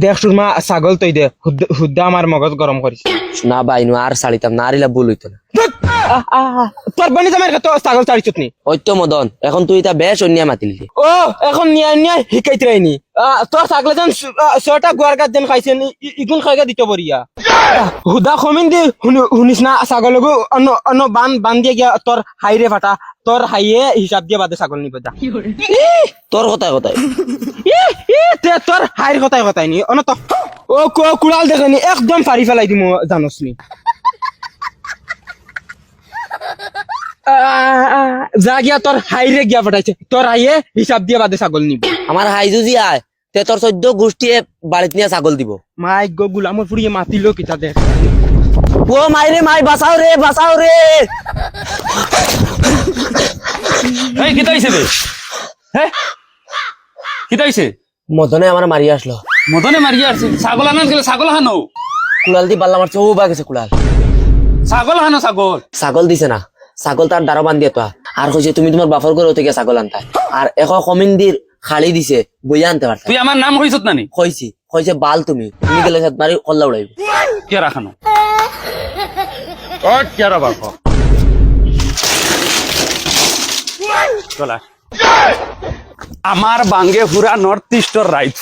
দেখ সুরমা ছাগল তৈ দে হুদ্দা আমার মগজ গরম করিস না ভাই নো আর ছাড়িতাম না আরিলা ভুল হইতো না তোর বানি জামাই তো ছাগল চারিছত নি ওই তো মদন এখন তুই তা বেশ অন্য মাতিলি ও এখন নিয়া নিয়া শিকাইতে রাইনি তোর ছাগলে যেন ছটা গোয়ার গাছ যেন খাইছে ইগুন খাইগা দিতে বরিয়া হুদা কমিন দি শুনিস না ছাগলগো অন্য বান দিয়ে গিয়া তোর হাইরে ফাটা তোর হাইয়ে হিসাব দিয়ে বাদে ছাগল নিব যা তোর কথায় কথায় তোর হাইর কথাই কথাই নি অন তো ও কুড়াল দেখেনি একদম ফারি ফেলাই দিম জানোস নি যা গিয়া তোর হাইরে গিয়া ফাটাইছে তোর হাইয়ে হিসাব দিয়ে বাদে ছাগল নিব আমার হাইজুজি আয় তে তোর 14 গোষ্ঠীয়ে বাড়িত নিয়ে ছাগল দিব মাই গো গুলামর ফুরিয়ে মাতিলো কিতা দেখ ও মাইরে মাই বাঁচাও রে এই কিতা হইছে বে হ্যাঁ কিতা হইছে মদনে আমার মারি আসলো মদনে মারিয়া আসছে ছাগল আনান গেলে ছাগল হানো কুলাল দি পাল্লা মারছে ও বা গেছে কুলাল ছাগল হানো ছাগল দিছে না ছাগল তার দ্বারা বান্ধিয়ে তো আর কইছে তুমি তোমার বাপর ঘর থেকে ছাগল আনতা আর এখন কমিন্দির খালি দিছে বইয়া আনতে পারতা তুই আমার নাম হইছত নানি কইছে বাল তুমি গেলে সাত মারি কল্লা উড়াইব কে রাখানো ও কে রা বাপ চলা আমার বাঙ্গে পুরা নর্থ ইস্টর রাইট